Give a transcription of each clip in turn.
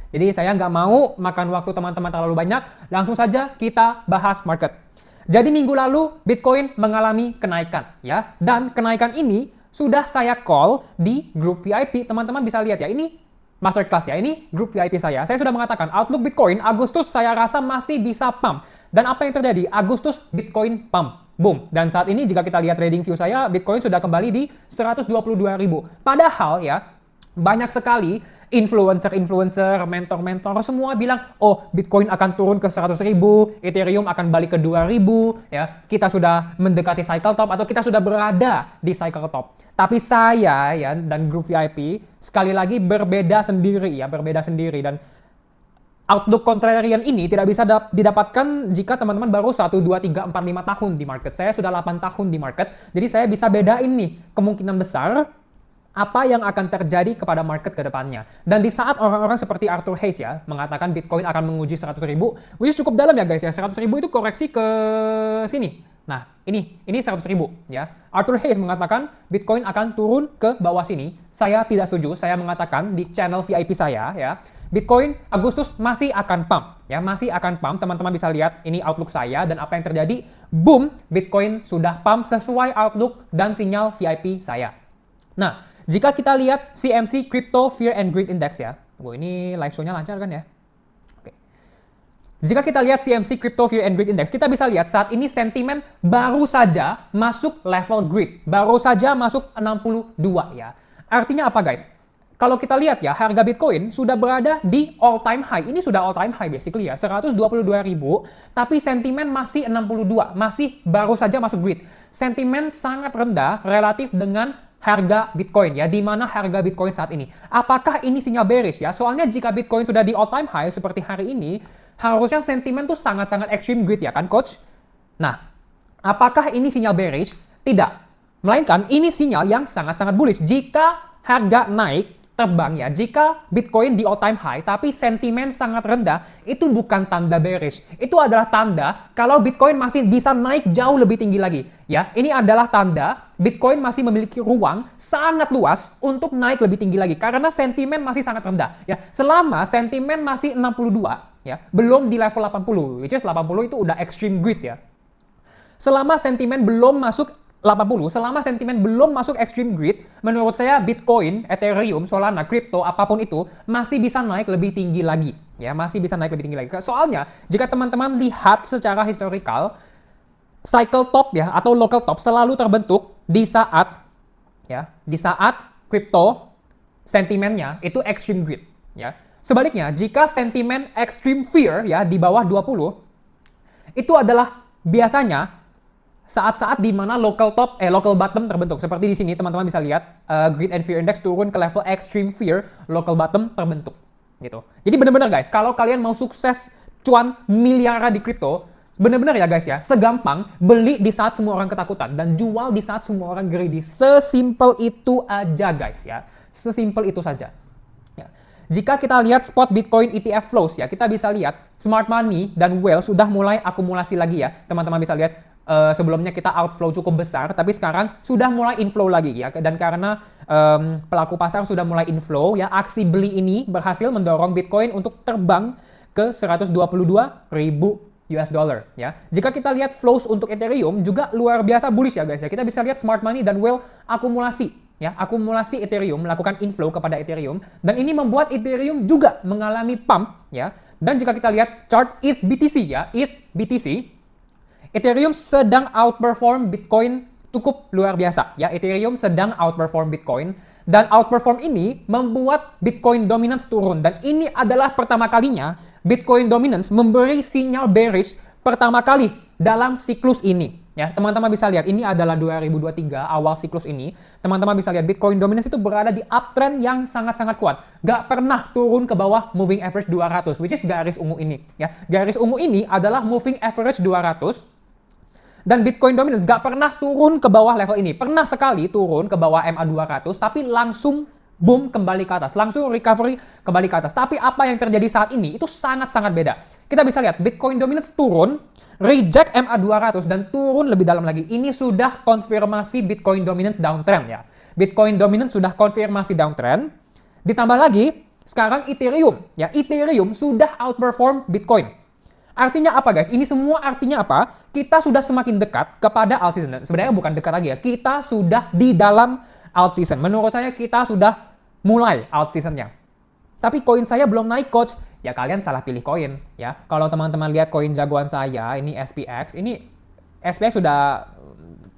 Jadi saya nggak mau makan waktu teman-teman terlalu banyak, langsung saja kita bahas market. Jadi minggu lalu Bitcoin mengalami kenaikan ya, dan kenaikan ini sudah saya call di grup VIP. Teman-teman bisa lihat ya, ini masterclass ya, ini grup VIP saya. Saya sudah mengatakan outlook Bitcoin Agustus saya rasa masih bisa pump. Dan apa yang terjadi? Agustus Bitcoin pump. Boom. Dan saat ini jika kita lihat trading view saya, Bitcoin sudah kembali di 122.000. Padahal ya, banyak sekali influencer, mentor-mentor semua bilang, oh Bitcoin akan turun ke 100.000, Ethereum akan balik ke 2.000, ya kita sudah mendekati cycle top atau kita sudah berada di cycle top. Tapi saya ya dan grup VIP sekali lagi berbeda sendiri dan outlook contrarian ini tidak bisa didapatkan jika teman-teman baru 1, 2, 3, 4, 5 tahun di market. Saya sudah 8 tahun di market, jadi saya bisa bedain nih kemungkinan besar apa yang akan terjadi kepada market ke depannya. Dan di saat orang-orang seperti Arthur Hayes ya mengatakan Bitcoin akan menguji 100.000, which is cukup dalam ya guys ya, 100.000 itu koreksi ke sini. Nah, ini 100.000 ya. Arthur Hayes mengatakan Bitcoin akan turun ke bawah sini. Saya tidak setuju. Saya mengatakan di channel VIP saya ya, Bitcoin Agustus masih akan pump ya, masih akan pump. Teman-teman bisa lihat ini outlook saya dan apa yang terjadi. Boom, Bitcoin sudah pump sesuai outlook dan sinyal VIP saya. Nah, jika kita lihat CMC Crypto Fear and Greed Index ya. Ini live show-nya lancar kan ya? Oke. Jika kita lihat CMC Crypto Fear and Greed Index, kita bisa lihat saat ini sentimen baru saja masuk level greed. Baru saja masuk 62 ya. Artinya apa guys? Kalau kita lihat ya, harga Bitcoin sudah berada di all time high. Ini sudah all time high basically ya, 122.000, tapi sentimen masih 62, masih baru saja masuk greed. Sentimen sangat rendah relatif dengan harga Bitcoin ya, di mana harga Bitcoin saat ini. Apakah ini sinyal bearish ya? Soalnya jika Bitcoin sudah di all time high seperti hari ini, harusnya sentimen tuh sangat-sangat extreme greed ya kan coach? Nah, apakah ini sinyal bearish? Tidak. Melainkan ini sinyal yang sangat-sangat bullish. Jika harga naik, terbang ya, jika Bitcoin di all time high tapi sentimen sangat rendah, itu bukan tanda bearish. Itu adalah tanda kalau Bitcoin masih bisa naik jauh lebih tinggi lagi. Ya, ini adalah tanda Bitcoin masih memiliki ruang sangat luas untuk naik lebih tinggi lagi karena sentimen masih sangat rendah. Ya, selama sentimen masih 62 ya, belum di level 80, which is 80 itu udah extreme greed ya. Selama sentimen belum masuk 80, selama sentimen belum masuk extreme greed, menurut saya Bitcoin, Ethereum, Solana, crypto, apapun itu masih bisa naik lebih tinggi lagi. Ya, masih bisa naik lebih tinggi lagi. Soalnya, jika teman-teman lihat secara historical, cycle top ya atau local top selalu terbentuk di saat crypto sentimennya itu extreme greed, ya. Sebaliknya, jika sentimen extreme fear ya di bawah 20, itu adalah biasanya saat-saat di mana local bottom terbentuk. Seperti di sini teman-teman bisa lihat Greed and Fear Index turun ke level Extreme Fear, local bottom terbentuk. Gitu. Jadi benar-benar guys, kalau kalian mau sukses cuan miliaran di kripto, benar-benar ya guys ya, segampang beli di saat semua orang ketakutan dan jual di saat semua orang greedy. Sesimpel itu aja guys ya. Sesimpel itu saja. Ya. Jika kita lihat spot Bitcoin ETF flows ya, kita bisa lihat smart money dan whale sudah mulai akumulasi lagi ya. Teman-teman bisa lihat sebelumnya kita outflow cukup besar, tapi sekarang sudah mulai inflow lagi ya. Dan karena pelaku pasar sudah mulai inflow ya, aksi beli ini berhasil mendorong Bitcoin untuk terbang ke 122.000 US dollar ya. Jika kita lihat flows untuk Ethereum juga luar biasa bullish ya guys ya. Kita bisa lihat smart money dan whale akumulasi ya, akumulasi Ethereum melakukan inflow kepada Ethereum dan ini membuat Ethereum juga mengalami pump ya. Dan jika kita lihat chart ETH BTC ya, ETH BTC, Ethereum sedang outperform Bitcoin cukup luar biasa ya. Ethereum sedang outperform Bitcoin dan outperform ini membuat Bitcoin dominance turun dan ini adalah pertama kalinya Bitcoin dominance memberi sinyal bearish pertama kali dalam siklus ini ya. Teman-teman bisa lihat ini adalah 2023 awal siklus ini. Teman-teman bisa lihat Bitcoin dominance itu berada di uptrend yang sangat-sangat kuat. Gak pernah turun ke bawah moving average 200 which is garis ungu ini ya. Garis ungu ini adalah moving average 200. Dan Bitcoin dominance gak pernah turun ke bawah level ini. Pernah sekali turun ke bawah MA200, tapi langsung boom kembali ke atas. Langsung recovery kembali ke atas. Tapi apa yang terjadi saat ini itu sangat-sangat beda. Kita bisa lihat Bitcoin dominance turun, reject MA200 dan turun lebih dalam lagi. Ini sudah konfirmasi Bitcoin dominance downtrend ya. Bitcoin dominance sudah konfirmasi downtrend. Ditambah lagi, Sekarang Ethereum, ya Ethereum sudah outperform Bitcoin. Artinya apa guys? Ini semua artinya apa? Kita sudah semakin dekat kepada alt season. Sebenarnya bukan dekat lagi ya. Kita sudah di dalam alt season. Menurut saya kita sudah mulai alt seasonnya. Tapi koin saya belum naik coach. Ya kalian salah pilih koin ya. Kalau teman-teman lihat koin jagoan saya, ini SPX. Ini SPX sudah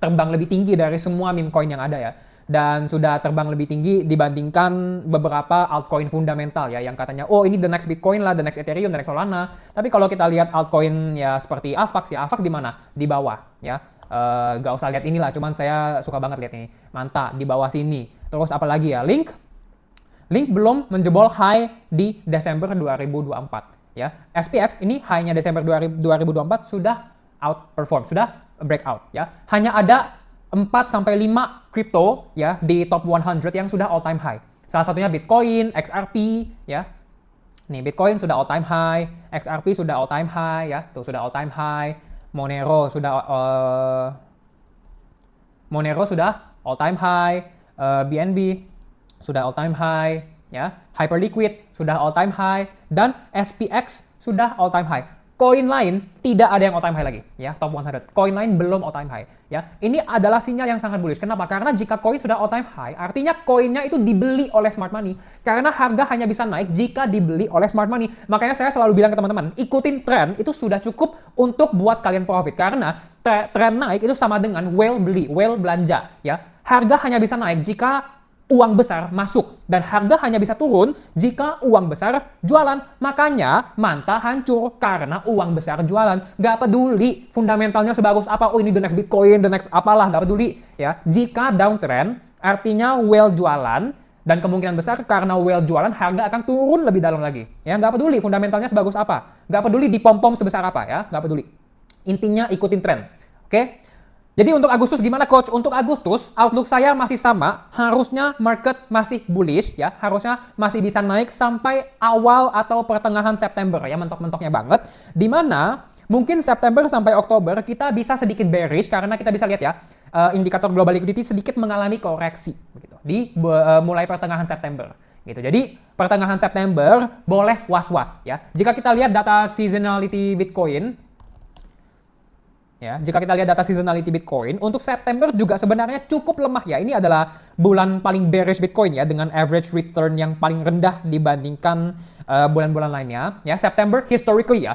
terbang lebih tinggi dari semua meme coin yang ada ya. Dan sudah terbang lebih tinggi dibandingkan beberapa altcoin fundamental ya, yang katanya oh ini the next Bitcoin lah, the next Ethereum, the next Solana. Tapi kalau kita lihat altcoin ya seperti AVAX ya, AVAX di mana? Di bawah ya. Gak usah lihat inilah, cuman saya suka banget lihat ini. Manta di bawah sini. Terus apa lagi ya? Link belum menjebol high di Desember 2024 ya. SPX ini high-nya Desember 2024 sudah outperform, sudah breakout ya. Hanya ada 4-5 crypto ya di top 100 yang sudah all time high. Salah satunya Bitcoin, XRP ya. Nih Bitcoin sudah all time high, XRP sudah all time high ya. Tuh sudah all time high. Monero sudah all time high. BNB sudah all time high ya. Hyperliquid sudah all time high dan SPX sudah all time high. Koin lain tidak ada yang all time high lagi ya, top 100. Koin lain belum all time high ya. Ini adalah sinyal yang sangat bullish. Kenapa? Karena jika koin sudah all time high, artinya koinnya itu dibeli oleh smart money. Karena harga hanya bisa naik jika dibeli oleh smart money. Makanya saya selalu bilang ke teman-teman, ikutin tren itu sudah cukup untuk buat kalian profit. Karena tren naik itu sama dengan whale beli, whale belanja ya. Harga hanya bisa naik jika uang besar masuk dan harga hanya bisa turun jika uang besar jualan. Makanya Manta hancur karena uang besar jualan. Gak peduli fundamentalnya sebagus apa, oh ini the next Bitcoin, the next apalah, gak peduli ya. Jika downtrend artinya whale jualan dan kemungkinan besar karena whale jualan harga akan turun lebih dalam lagi. Ya gak peduli fundamentalnya sebagus apa, gak peduli dipom-pom sebesar apa ya, gak peduli. Intinya ikutin tren. Oke? Jadi untuk Agustus gimana coach? Untuk Agustus outlook saya masih sama, harusnya market masih bullish ya, harusnya masih bisa naik sampai awal atau pertengahan September ya, mentok-mentoknya banget. Dimana mungkin September sampai Oktober kita bisa sedikit bearish karena kita bisa lihat ya, indikator global liquidity sedikit mengalami koreksi begitu di mulai pertengahan September. Gitu. Jadi pertengahan September boleh was-was ya. Jika kita lihat data seasonality Bitcoin, ya, jika kita lihat data seasonality Bitcoin, untuk September juga sebenarnya cukup lemah ya. Ini adalah bulan paling bearish Bitcoin ya, dengan average return yang paling rendah dibandingkan bulan-bulan lainnya. Ya, September historically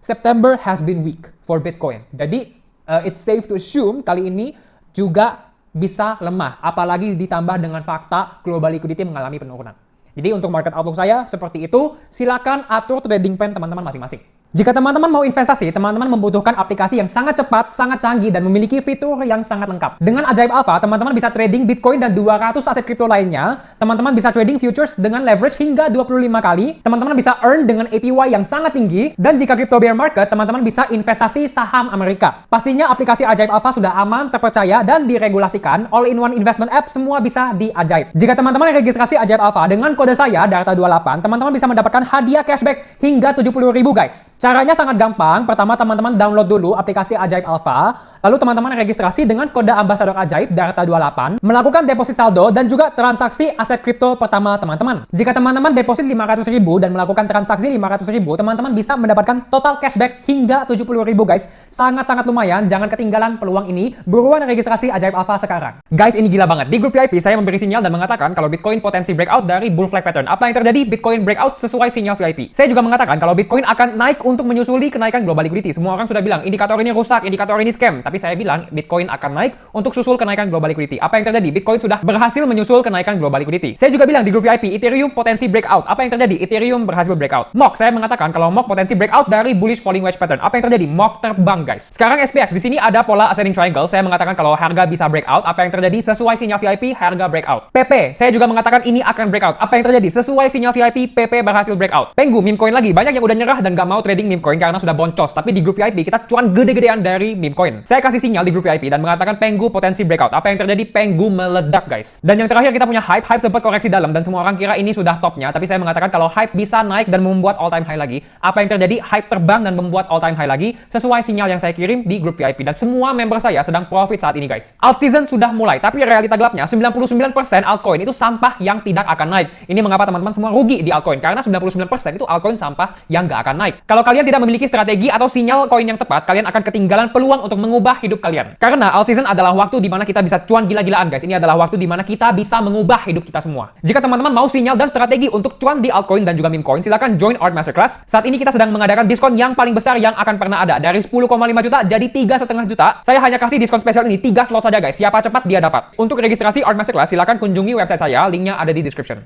September has been weak for Bitcoin. Jadi it's safe to assume kali ini juga bisa lemah, apalagi ditambah dengan fakta global liquidity mengalami penurunan. Jadi untuk market outlook saya seperti itu. Silakan atur trading plan teman-teman masing-masing. Jika teman-teman mau investasi, teman-teman membutuhkan aplikasi yang sangat cepat, sangat canggih, dan memiliki fitur yang sangat lengkap. Dengan Ajaib Alpha, teman-teman bisa trading Bitcoin dan 200 aset kripto lainnya. Teman-teman bisa trading futures dengan leverage hingga 25 kali. Teman-teman bisa earn dengan APY yang sangat tinggi. Dan jika crypto bear market, teman-teman bisa investasi saham Amerika. Pastinya aplikasi Ajaib Alpha sudah aman, terpercaya, dan diregulasikan. All-in-one investment app, semua bisa di Ajaib. Jika teman-teman registrasi Ajaib Alpha dengan kode saya, Darta28, teman-teman bisa mendapatkan hadiah cashback hingga 70.000 guys. Caranya sangat gampang. Pertama, teman-teman download dulu aplikasi Ajaib Alpha. Lalu teman-teman registrasi dengan kode ambasador Ajaib Darta28, melakukan deposit saldo dan juga transaksi aset kripto pertama teman-teman. Jika teman-teman deposit 500.000 dan melakukan transaksi 500.000, teman-teman bisa mendapatkan total cashback hingga 70.000 guys. Sangat-sangat lumayan. Jangan ketinggalan peluang ini. Buruan registrasi Ajaib Alpha sekarang. Guys, ini gila banget. Di grup VIP saya memberi sinyal dan mengatakan kalau Bitcoin potensi breakout dari bull flag pattern. Apa yang terjadi? Bitcoin breakout sesuai sinyal VIP. Saya juga mengatakan kalau Bitcoin akan naik untuk menyusuli kenaikan global liquidity. Semua orang sudah bilang indikator ini rusak, indikator ini scam. Tapi saya bilang Bitcoin akan naik untuk susul kenaikan global liquidity. Apa yang terjadi? Bitcoin sudah berhasil menyusul kenaikan global liquidity. Saya juga bilang di grup VIP Ethereum potensi breakout. Apa yang terjadi? Ethereum berhasil breakout. MOC, saya mengatakan kalau MOC potensi breakout dari bullish falling wedge pattern. Apa yang terjadi? MOC terbang guys. Sekarang SPX di sini ada pola ascending triangle. Saya mengatakan kalau harga bisa breakout. Apa yang terjadi? Sesuai sinyal VIP harga breakout. PP, saya juga mengatakan ini akan breakout. Apa yang terjadi? Sesuai sinyal VIP PP berhasil breakout. Penggu, meme coin lagi. Banyak yang udah nyerah dan gak mau trading trading meme coin karena sudah boncos, tapi di grup VIP kita cuan gede-gedean dari meme coin. Saya kasih sinyal di grup VIP dan mengatakan Penggu potensi breakout. Apa yang terjadi? Penggu meledak, guys. Dan yang terakhir kita punya hype sempat koreksi dalam dan semua orang kira ini sudah topnya, tapi saya mengatakan kalau hype bisa naik dan membuat all time high lagi. Apa yang terjadi? Hype terbang dan membuat all time high lagi sesuai sinyal yang saya kirim di grup VIP, dan semua member saya sedang profit saat ini, guys. Alt season sudah mulai, tapi realita gelapnya 99% altcoin itu sampah yang tidak akan naik. Ini mengapa teman-teman semua rugi di altcoin, karena 99% itu altcoin sampah yang nggak akan naik. Kalau kalian tidak memiliki strategi atau sinyal koin yang tepat, kalian akan ketinggalan peluang untuk mengubah hidup kalian. Karena alt season adalah waktu di mana kita bisa cuan gila-gilaan, guys. Ini adalah waktu di mana kita bisa mengubah hidup kita semua. Jika teman-teman mau sinyal dan strategi untuk cuan di altcoin dan juga meme coin, silakan join Art Masterclass. Saat ini kita sedang mengadakan diskon yang paling besar yang akan pernah ada, dari 10,5 juta jadi 3,5 juta. Saya hanya kasih diskon spesial ini 3 slot saja, guys. Siapa cepat dia dapat. Untuk registrasi Art Masterclass, silakan kunjungi website saya, linknya ada di description.